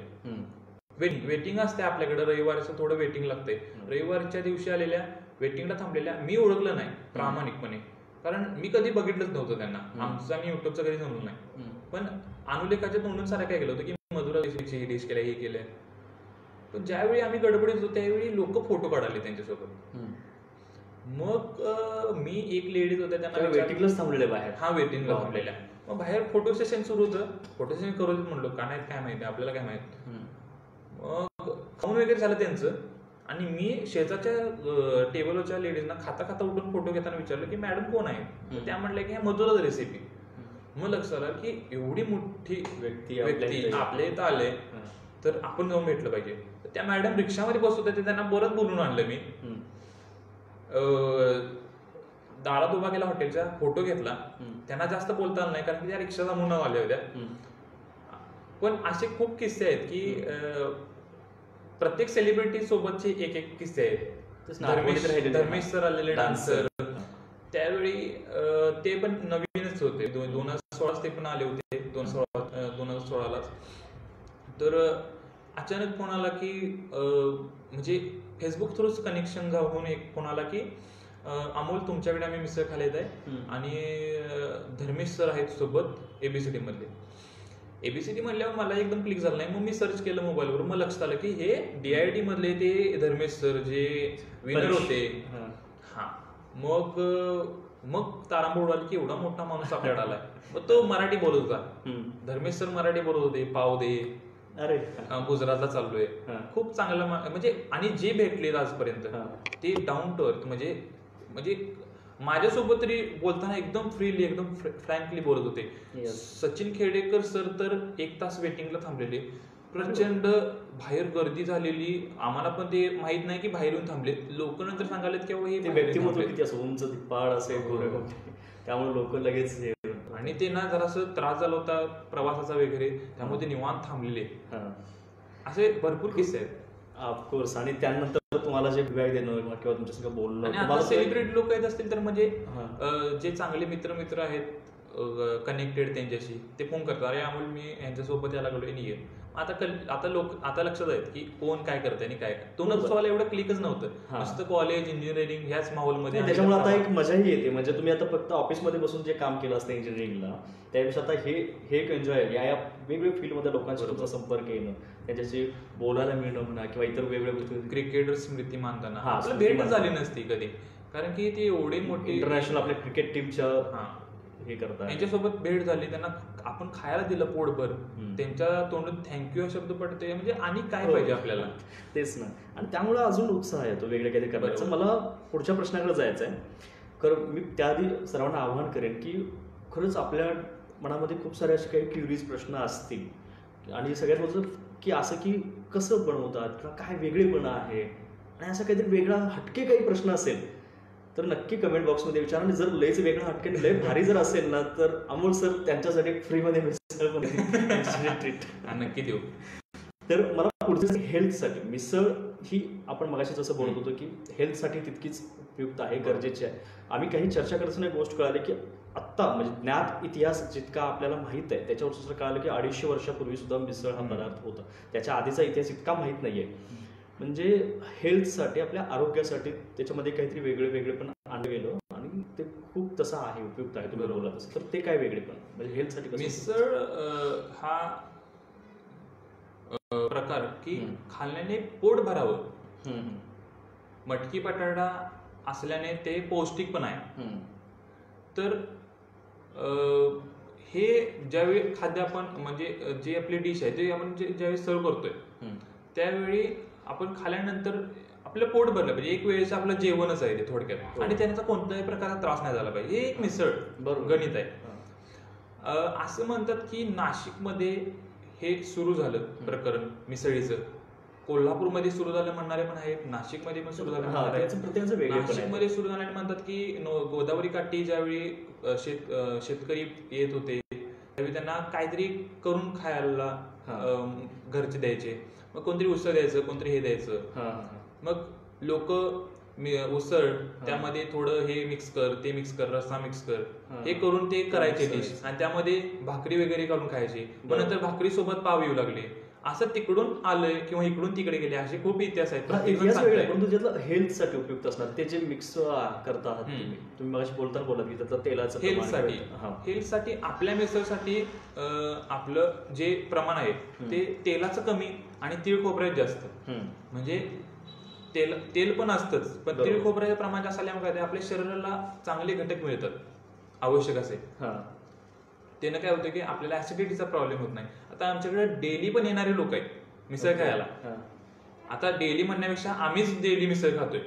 वेटिंग असते आपल्याकडे, रविवारचं थोडं वेटिंग लागते. रविवारच्या दिवशी आलेल्या, वेटिंगला थांबलेल्या. मी ओळखलं नाही प्रामाणिकपणे, कारण मी कधी बघितलंच नव्हतं त्यांना. आमचं आम्ही युट्यूबचं कधी जमलं नाही. पण अनुलेखाच्या तोंडून सारं काय केलं होतं की मधुरा रेसिपीची डिश केल्या, हे केलंय. पण ज्यावेळी आम्ही गडबडीत होतो त्यावेळी लोक फोटो काढाले त्यांच्यासोबत. मग मी एक लेडीज होत्या त्यांना वेटिंगलाच थांबलेल्या बाहेर. हा, वेटिंगला थांबलेल्या. मग बाहेर फोटो सेशन सुरू होतं. फोटो सेशन करू म्हणलो, का नाही काय माहिती आपल्याला, काय माहित. मग खाऊन वगैरे झालं त्यांचं, आणि मी शेजारच्या टेबलवरच्या लेडीजना खाता खाता उठून फोटो घेताना विचारलं की मॅडम कोण आहे. त्या म्हटल्या की मधुराज रेसिपी. मग लक्षात आलं की एवढी मोठी व्यक्ती आपल्या इथं आले तर आपण जाऊन भेटलं पाहिजे. त्या मॅडम रिक्षामध्ये बसत होत्या, त्यांना परत बोलून आणलं मी. दारात उभा केला हॉटेलच्या, फोटो घेतला. त्यांना जास्त बोलता आलं नाही कारण की त्या रिक्षा जमून आल्या होत्या. पण असे खूप किस्से आहेत की प्रत्येक सेलिब्रिटी सोबतचे एक एक किस्से आहेत. धर्मेश सर आलेले डान्सर, त्यावेळी ते पण नवीनच होते. 2016 ते पण आले होते, 2016लाच. तर अचानक फोन आला की म्हणजे फेसबुक थ्रूच कनेक्शन जाऊन एक फोन आला की अमोल तुमच्याकडे आम्ही मिसळ खायला येत आहे आणि धर्मेश सर आहेत सोबत एबीसीडी मधले. एबीसीडी म्हणल्यावर मला एकदम क्लिक झालं नाही. मग मी सर्च केलं मोबाईलवर. मग लक्षात आलं की हे DID मधले ते धर्मेश सर जे विनर होते. हा, मग तारांबळ उडाली की एवढा मोठा माणूस आपल्याकडे आलाय. मग तो मराठी बोलत होता. धर्मेश सर मराठी बोलत होते. पाव दे, अरे गुजरातला चाललोय, खूप चांगलं म्हणजे. आणि जे भेटले आजपर्यंत ते डाऊन टू अर्थ, म्हणजे माझ्यासोबत तरी बोलताना एकदम फ्रीली, एकदम फ्रँकली बोलत होते. सचिन खेडेकर सर तर 1 तास वेटिंगला थांबलेले. प्रचंड बाहेर गर्दी झालेली. आम्हाला पण ते माहित नाही की बाहेर येऊन थांबले. लोक नंतर सांगायलेत की हे व्यक्तिमत्व किती असं उंच पाड असेल, त्यामुळे लोक लगेच. आणि ते ना जरासं त्रास झाला होता प्रवासाचा वगैरे, त्यामुळे ते निवांत थांबलेले. असे भरपूर किस्से आहेत ऑफकोर्स. आणि त्यानंतर तुम्हाला जे फीडबॅक देणं किंवा तुमच्यासंग बोलणं, सेलिब्रिटी लोक येत असतील तर म्हणजे जे चांगले मित्र आहेत कनेक्टेड त्यांच्याशी, ते फोन करतात, अरे अमोल मी यांच्यासोबत यायला लागलोय नाही. आता लक्षात आहेत की कोण काय करतंय आणि काय. तुम्हाला एवढं क्लिकच नव्हतं, नुसतं कॉलेज इंजिनिअरिंग ह्याच माहोलमध्ये. त्याच्यामुळे आता एक मजाही येते. म्हणजे तुम्ही आता फक्त ऑफिसमध्ये बसून जे काम केलं असतं इंजिनिअरिंगला, त्यापेक्षा आता हे एक एन्जॉय आहे. या वेगवेगळ्या फील्डमध्ये लोकांशी तुमचा संपर्क येणं, त्यांच्याशी बोलायला मिळणं म्हणा किंवा इतर वेगवेगळ्या गोष्टी. क्रिकेटर स्मृती मानताना आपलं भेटच झाली नसती कधी, कारण की ती एवढी मोठी इंटरनॅशनल आपल्या क्रिकेट टीमच्या हे करतात. त्यांच्यासोबत भेट झाली, त्यांना आपण खायला दिलं पोटभर, त्यांच्या तोंडून थँक्यू हा शब्द पडते. म्हणजे आणि काय पाहिजे आपल्याला. तेच ना. आणि त्यामुळे अजून उत्साह येतो वेगळं काहीतरी करण्याचं. मला पुढच्या प्रश्नाकडे जायचं आहे. कारण मी त्याआधी सर्वांना आवाहन करेन की खरंच आपल्या मनामध्ये खूप सारे असे काही क्युरियस प्रश्न असतील, आणि सगळ्यात महत्त्वाचं की असं की कसं बनवतात किंवा काय वेगळेपणा आहे, आणि असं काहीतरी वेगळा हटके काही प्रश्न असेल तर नक्की कमेंट बॉक्समध्ये विचारा. आणि जर लयच वेगळं हटके लय भारी जर असेल ना, तर अमोल सर त्यांच्यासाठी फ्रीमध्ये मिसळ ट्रीट नक्की देऊ. तर मला पुढचं हेल्थसाठी मिसळ ही आपण मगाशी जसं बोलत होतो की हेल्थसाठी तितकीच उपयुक्त आहे, गरजेची आहे. आम्ही काही चर्चा करताना एक गोष्ट कळाली की आत्ता म्हणजे ज्ञात इतिहास जितका आपल्याला माहित आहे त्याच्यावर सुद्धा कळालं की 250 वर्षापूर्वी सुद्धा मिसळ हा पदार्थ होता. त्याच्या आधीचा इतिहास इतका माहीत नाहीये. म्हणजे हेल्थसाठी, आपल्या आरोग्यासाठी त्याच्यामध्ये काहीतरी वेगळे पण आणलं गेलं, आणि ते खूप तसं आहे, उपयुक्त आहे. तुम्ही बोलला तसं. तर ते काय वेगळेपण म्हणजे हेल्थसाठी? मिसळ हा प्रकार की खाल्ल्याने पोट भरावं. मटकी बटाटा असल्याने ते पौष्टिक पण आहे. तर हे ज्यावेळी खाद्य आपण म्हणजे जे आपली डिश आहे ते आपण ज्यावेळी सर्व करतोय त्यावेळी आपण खाल्यानंतर आपलं पोट भरलं पाहिजे. एक वेळेचं आपलं जेवणच आहे ते थोडक्यात, आणि त्याचा कोणत्याही प्रकारचा त्रास नाही झाला पाहिजे. हे एक मिसळ गणित आहे. असं म्हणतात की नाशिकमध्ये हे सुरू झालं प्रकरण मिसळीचं. कोल्हापूरमध्ये सुरू झालं म्हणणारे पण आहेत, नाशिकमध्ये पण सुरू झालं म्हणणारे आहेत. नाशिकमध्ये सुरू झाल्याने म्हणतात की गोदावरी काठी ज्यावेळी शेतकरी येत होते त्यावेळी त्यांना काहीतरी करून खायला घरचे द्यायचे. मग कोणतरी उसळ द्यायचं, कोणतरी हे द्यायचं. मग लोक उसळ त्यामध्ये थोडं हे मिक्स कर, ते मिक्स कर, रस्सा मिक्स कर, हे करून ते करायचे डिश आणि त्यामध्ये भाकरी वगैरे काढून खायची. मग नंतर भाकरी सोबत पाव येऊ लागले. असं तिकडून आलंय किंवा इकडून तिकडे गेले असे खूप इतिहास आहेत. पण तुझ्यातलं हेल्थसाठी उपयुक्त असणार ते जे मिक्स करतात तुम्ही मगाशी बोलताना बोलत की त्यातलं तेलाचं हेल्थसाठी आपल्या मिसळसाठी आपलं जे प्रमाण आहे ते तेलाचं कमी आणि तीळ खोबऱ्यात जास्त. म्हणजे तेल पण असतंच, पण तीळ खोबऱ्याचं प्रमाण जास्त आल्यामुळे आपल्या शरीराला चांगले घटक मिळतात आवश्यक असे. त्यानं काय होतं की आपल्याला ऍसिडिटीचा प्रॉब्लेम होत नाही. आता आमच्याकडे डेली पण येणारे लोक आहेत मिसळ खायला. आता डेली म्हणण्यापेक्षा आम्हीच डेली मिसळ खातोय.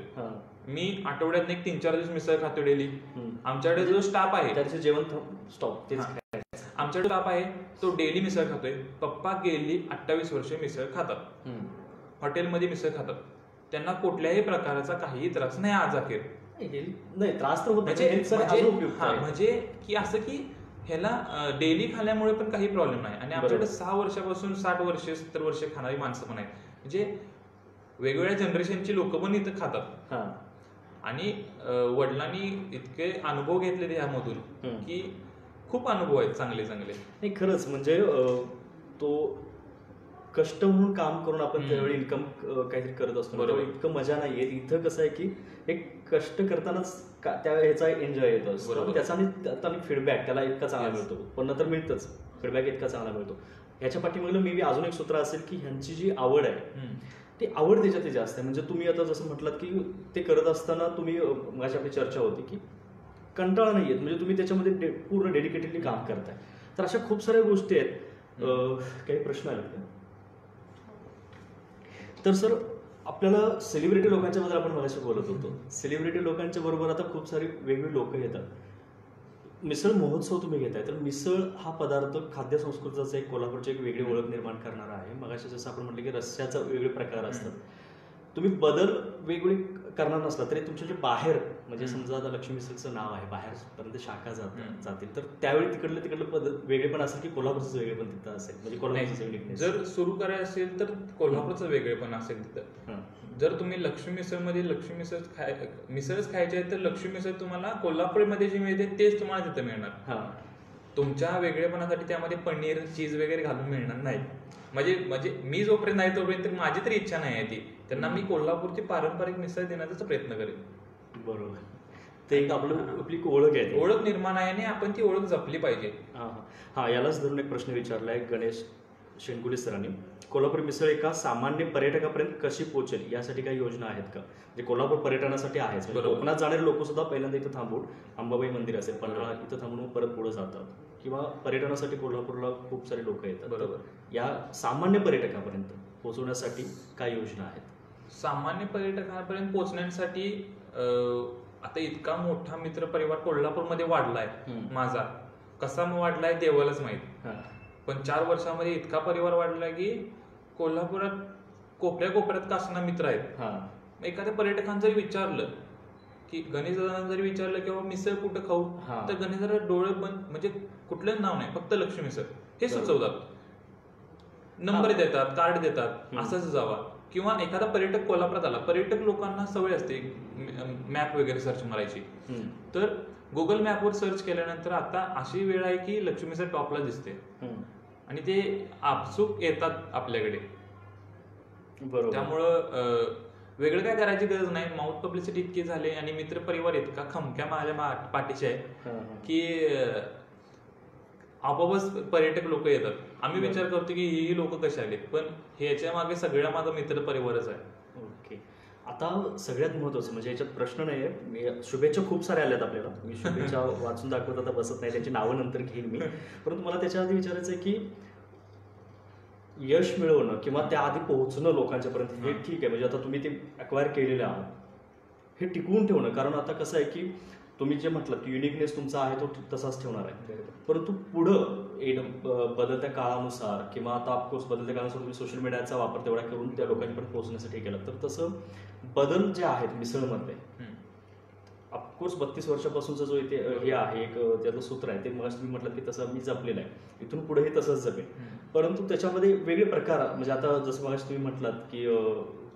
मी आठवड्यात 3-4 दिवस मिसळ खातो डेली. आमच्याकडे जो स्टाफ आहे त्याचे जेवण स्टॉप आमच्याकडे स्टाफ आहे तो डेली मिसळ खातोय. पप्पा गेली 28 वर्ष मिसळ खातात, हॉटेलमध्ये मिसळ खातात. त्यांना कुठल्याही प्रकारचा काही त्रास नाही आज अखेर. नाही त्रास तर होत म्हणजे की असं की ह्याला डेली खाल्यामुळे पण काही प्रॉब्लेम नाही. आणि आमच्याकडे 6 वर्षापासून 60 वर्ष 70 वर्ष खाणारी माणसं पण आहेत. म्हणजे वेगवेगळ्या जनरेशनची लोक पण इथं खातात. आणि वडिलांनी इतके अनुभव घेतले यामधून की खूप अनुभव आहेत चांगले चांगले. नाही खरंच म्हणजे तो कष्ट म्हणून काम करून आपण त्यावेळी इन्कम काहीतरी करत असतो. इतकं मजा नाही येत. इथं कसं आहे की एक कष्ट करतानाच त्या ह्याचा एन्जॉय येतो. त्याचा फीडबॅक त्याला इतका चांगला मिळतो. पण नंतर मिळतच फीडबॅक इतका चांगला मिळतो. ह्याच्या पाठीमागलं मे बी अजून एक सूत्र असेल की ह्यांची जी आवड आहे ती आवड त्याच्यात ते जास्त आहे. म्हणजे तुम्ही आता जसं म्हटलात की ते करत असताना तुम्ही माझी आपली चर्चा होती की कंटाळा नाही येत. म्हणजे तुम्ही त्याच्यामध्ये पूर्ण डेडिकेटेडली काम करताय. तर अशा खूप साऱ्या गोष्टी आहेत. काही प्रश्न आले तर सर आपल्याला सेलिब्रिटी लोकांच्या बद्दल आपण मगाशी बोलत होतो. सेलिब्रिटी लोकांच्या बरोबर आता खूप सारी वेगवेगळी लोक येतात. मिसळ महोत्सव तुम्ही घेताय तर मिसळ हा पदार्थ खाद्य संस्कृतीचा एक कोल्हापूरची एक वेगळी ओळख निर्माण करणारा आहे. मगाशी जसं आपण म्हटलं की रस्स्याचा वेगळे प्रकार असतात. तुम्ही बदल वेगवेगळी करणार नसला तरी तुमच्या जे बाहेर म्हणजे समजा आता लक्ष्मी मिसळचं नाव आहे बाहेरपर्यंत शाखा जातील तर त्यावेळी तिकडलं पद्धत वेगळे पण असेल की कोल्हापूरचं वेगळे पण तिथं असेल. म्हणजे कोल्हापूरचं जर सुरू करायचं असेल तर कोल्हापूरचं वेगळे पण असेल तिथं. जर तुम्ही लक्ष्मी मिसळमध्ये लक्ष्मी मिसळच खायची आहे तर लक्ष्मी मिसळ तुम्हाला कोल्हापूरमध्ये जे मिळते तेच तुम्हाला तिथं मिळणार. तुमच्या वेगळेपणासाठी त्यामध्ये पनीर चीज वगैरे घालून मिळणार नाही. म्हणजे मी जोपर्यंत नाही तोपर्यंत माझी तरी इच्छा नाही आहे ती. त्यांना मी कोल्हापूरची पारंपरिक मिसळ देण्याचा प्रयत्न करेन. बरोबर. ते एक आपली ओळख आहे, ओळख निर्माण आहे आणि आपण ती ओळख जपली पाहिजे. यालाच धरून एक प्रश्न विचारलाय गणेश शेंगुले सरांनी. कोल्हापूर मिसळ एका सामान्य पर्यटकापर्यंत कशी पोहोचेल यासाठी काही योजना आहेत का? म्हणजे कोल्हापूर पर्यटनासाठी आहेच. कोकणात जाणारे लोक सुद्धा पहिल्यांदा इथं थांबून अंबाबाई मंदिर असेल पन्हाळा इथं थांबून परत पुढे जातात किंवा पर्यटनासाठी कोल्हापूरला खूप सारे लोक येतात. बरोबर. या सामान्य पर्यटकापर्यंत पोहोचवण्यासाठी काय योजना आहेत? सामान्य पर्यटकांपर्यंत पोहोचण्यासाठी आता इतका मोठा मित्र परिवार कोल्हापूरमध्ये वाढलाय माझा. कसा वाढलाय देवालाच माहित. पण 4 वर्षामध्ये इतका परिवार वाढला की कोल्हापुरात कोपऱ्यात कासना मित्र आहेत. एखाद्या पर्यटकांना जरी विचारलं की गणेशदादांना जरी विचारलं की बाबा मिसळ कुठं खाऊ तर गणेशदादा डोळे बंद म्हणजे कुठलं नाव नाही फक्त लक्ष्मी मिसळ हे सुचवतात. नंबर देतात, कार्ड देतात, असंच जावा. किंवा एखादा पर्यटक कोल्हापुरात आला, पर्यटक लोकांना सवय असते मॅप वगैरे सर्च मारायची. तर गुगल मॅपवर सर्च केल्यानंतर आता अशी वेळ आहे की लक्ष्मी मिसळ टॉपला दिसते आणि ते आपसूक येतात आपल्याकडे. त्यामुळं वेगळं काय करायची गरज नाही. माउथ पब्लिसिटी इतकी झाली आणि मित्रपरिवार इतका खमक्या माझ्या पाठीशी आहे की आपोआपच पर्यटक लोक येतात. आम्ही विचार करतो की ही लोक कशी आले, पण ह्याच्या मागे सगळ्या माझा मित्र परिवारच आहे. ओके. आता सगळ्यात महत्वाचं म्हणजे याच्यात प्रश्न नाहीये. शुभेच्छा खूप साऱ्या आल्यात आपल्याला. मी शुभेच्छा वाचून दाखवत आता बसत नाही, त्यांची नावं नंतर घेईन मी. परंतु मला त्याच्या आधी विचारायचं आहे की यश मिळवणं किंवा त्याआधी पोहोचणं लोकांच्यापर्यंत हे ठीक आहे. म्हणजे आता तुम्ही ते अक्वायर केलेलं आहात हे टिकवून ठेवणं. कारण आता कसं आहे की तुम्ही जे म्हटलं की युनिकनेस तुमचा आहे तो तसाच ठेवणार आहे. परंतु पुढं बदलत्या काळानुसार किंवा आता ऑफकोर्स बदलत्या काळानुसार तुम्ही सोशल मीडियाचा वापर तेवढा करून त्या लोकांपर्यंत पोहोचण्यासाठी केला तर तसं बदल जे आहेत मिसळमध्ये ऑफकोर्स 32 वर्षापासूनचा जो इथे हे आहे एक त्याचं सूत्र आहे ते मग तुम्ही म्हटलं की तसं मी जपलेलं आहे, इथून पुढेही तसंच जपेल. परंतु त्याच्यामध्ये वेगळे प्रकार म्हणजे आता जसं मग तुम्ही म्हटलात की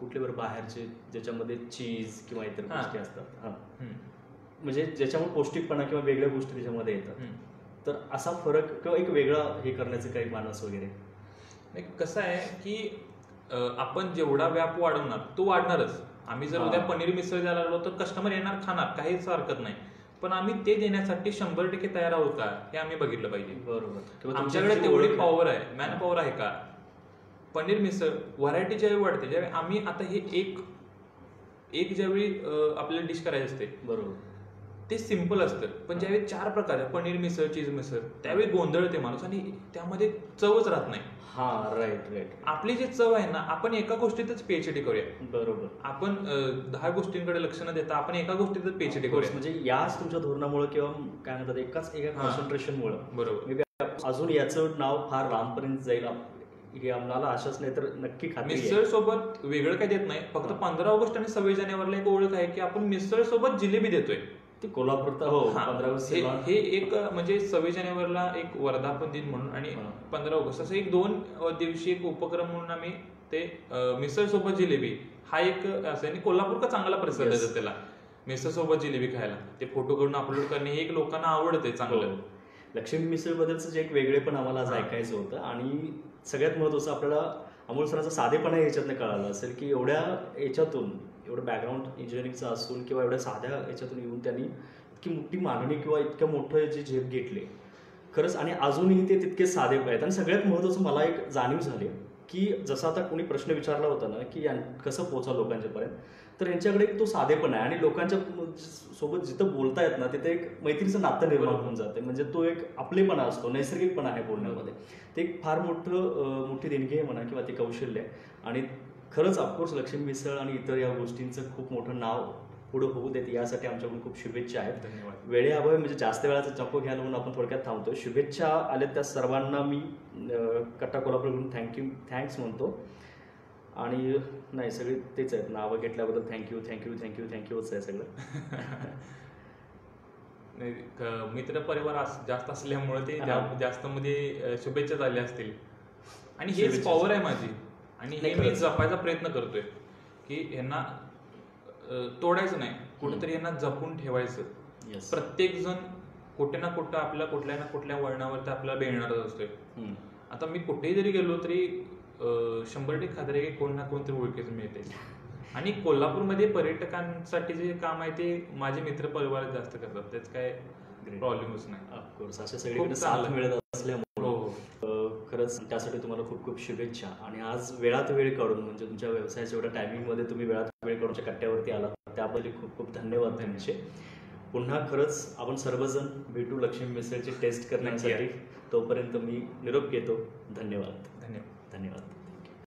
कुठले बरं बाहेरचे ज्याच्यामध्ये चीज किंवा इतर गोष्टी असतात, हां म्हणजे ज्याच्यामुळे पौष्टिकपणा किंवा वेगळ्या गोष्टी त्याच्यामध्ये येतात, तर असा फरक किंवा एक वेगळा हे करण्याचं काही मानस वगैरे. कसं आहे की आपण जेवढा व्याप वाढवणार तो वाढणारच. आम्ही जर उद्या पनीर मिसळ द्यायला लागलो तर कस्टमर येणार, खाणार, काहीच हरकत नाही. पण आम्ही ते देण्यासाठी 100% तयार आहोत का हे आम्ही बघितलं पाहिजे. बरोबर. आमच्याकडे तेवढी पॉवर आहे, मॅन पॉवर आहे का. पनीर मिसळ व्हरायटी ज्यावेळी वाढते, ज्यावेळी आम्ही आता हे एक ज्यावेळी आपल्याला डिश करायची असते, बरोबर, ते सिम्पल असतं. पण ज्यावेळी 4 प्रकार आहे, पनीर मिसळ, चीज मिसळ, त्यावेळी गोंधळते माणूस आणि त्यामध्ये चवच राहत नाही. हा राईट. आपली जी चव आहे ना, आपण एका गोष्टीतच पीएचडी करूया. बरोबर. आपण 10 गोष्टींकडे लक्ष न देता आपण एका गोष्टीतच पीएचडी करूया. म्हणजे याच तुमच्या धोरणामुळे किंवा काय म्हणतात एका कॉन्सन्ट्रेशनमुळे, बरोबर, अजून याचं नाव फार लांबपर्यंत जाईल हे आम्हाला आशाच नाही तर नक्की खात्री. मिसळ सोबत वेगळं काय देत नाही, फक्त 15 ऑगस्ट आणि 26 जानेवारीला एक ओळख आहे की आपण मिसळ सोबत जिलेबी देतोय. ती कोल्हापूरचा हो 15 ऑगस्ट हे एक म्हणजे 26 जानेवारीला एक वर्धापन दिन म्हणून आणि 15 ऑगस्ट असं एक 2 दिवशी एक उपक्रम म्हणून आम्ही ते मिसळ सोबत जिलेबी हा एक असं आणि कोल्हापूर का चांगला प्रतिसाद देतात त्याला, मिसळ सोबत जिलेबी खायला. ते फोटो करून अपलोड करणे हे एक लोकांना आवडते चांगलं. लक्ष्मी मिसळ बद्दलचं जे एक वेगळे पण आम्हाला आज ऐकायचं होतं आणि सगळ्यात महत्त्वाचं आपल्याला अमोल सरांचा साधेपणा याच्यातनं कळालं असेल की एवढ्या याच्यातून एवढं बॅकग्राऊंड इंजिनिअरिंगचं असून किंवा एवढ्या साध्या याच्यातून येऊन त्यांनी इतकी मोठी मागणी किंवा इतकं मोठं जे झेप घेतले खरंच, आणि अजूनही ते तितकेच साधे आहेत. आणि सगळ्यात महत्त्वाचं मला एक जाणीव झाली की जसं आता कोणी प्रश्न विचारला होता ना की कसं पोहोचा लोकांच्यापर्यंत, तर यांच्याकडे एक तो साधेपणा आहे आणि लोकांच्या सोबत जिथं बोलतायत ना तिथे एक मैत्रीचं नातं निर्माण होऊन जाते. म्हणजे तो एक आपलेपणा असतो, नैसर्गिकपणा आहे बोलण्यामध्ये. ते एक फार मोठी देणगी आहे म्हणा किंवा ते कौशल्य आहे. आणि खरंच ऑफकोर्स लक्ष्मी मिसळ आणि इतर या गोष्टींचं खूप मोठं नाव पुढे होऊ देत यासाठी आमच्याकडून खूप शुभेच्छा आहेत. धन्यवाद. वेळेअभावी म्हणजे जास्त वेळाचा चप्पू घ्यायला म्हणून आपण थोडक्यात थांबतो. शुभेच्छा आल्या त्या सर्वांना मी कट्टा कोल्हापूरकडून थँक्स म्हणतो. आणि नाही सगळे तेच आहेत, नावं घेतल्याबद्दल थँक्यूच आहे सगळं. मित्र परिवार जास्त असल्यामुळे ते जास्त मध्ये शुभेच्छा झाल्या असतील आणि हेच पॉवर आहे माझी. आणि हे मी जपायचा प्रयत्न करतोय की यांना तोडायचं नाही, कुठेतरी यांना जपून ठेवायचं. प्रत्येक जण कुठे ना कुठं आपल्या कुठल्या ना कुठल्या वळणावरती आपल्याला भेटणारच असतोय. आता मी कुठेही जरी गेलो तरी 100% खात्री आहे की कोण ना कोणतरी ओळखीचं मिळते. आणि कोल्हापूरमध्ये पर्यटकांसाठी जे काम आहे ते माझे मित्र परिवार जास्त करतात, त्याच काय प्रॉब्लेमच नाही. ऑफकोर्स अशा सगळीकडे साथ मिळत असल्यामुळे खरंच त्यासाठी तुम्हाला खूप खूप शुभेच्छा. आणि आज वेळात वेळ काढून म्हणजे तुमच्या व्यवसायाच्या एवढ्या टायमिंगमध्ये तुम्ही वेळात वेळ काढूनच्या कट्ट्यावरती आला त्याबद्दल खूप खूप धन्यवाद तुमचे. पुन्हा खरंच आपण सर्वजण भेटू लक्ष्मी मिसळची टेस्ट करण्यासाठी. तोपर्यंत मी निरोप घेतो. धन्यवाद.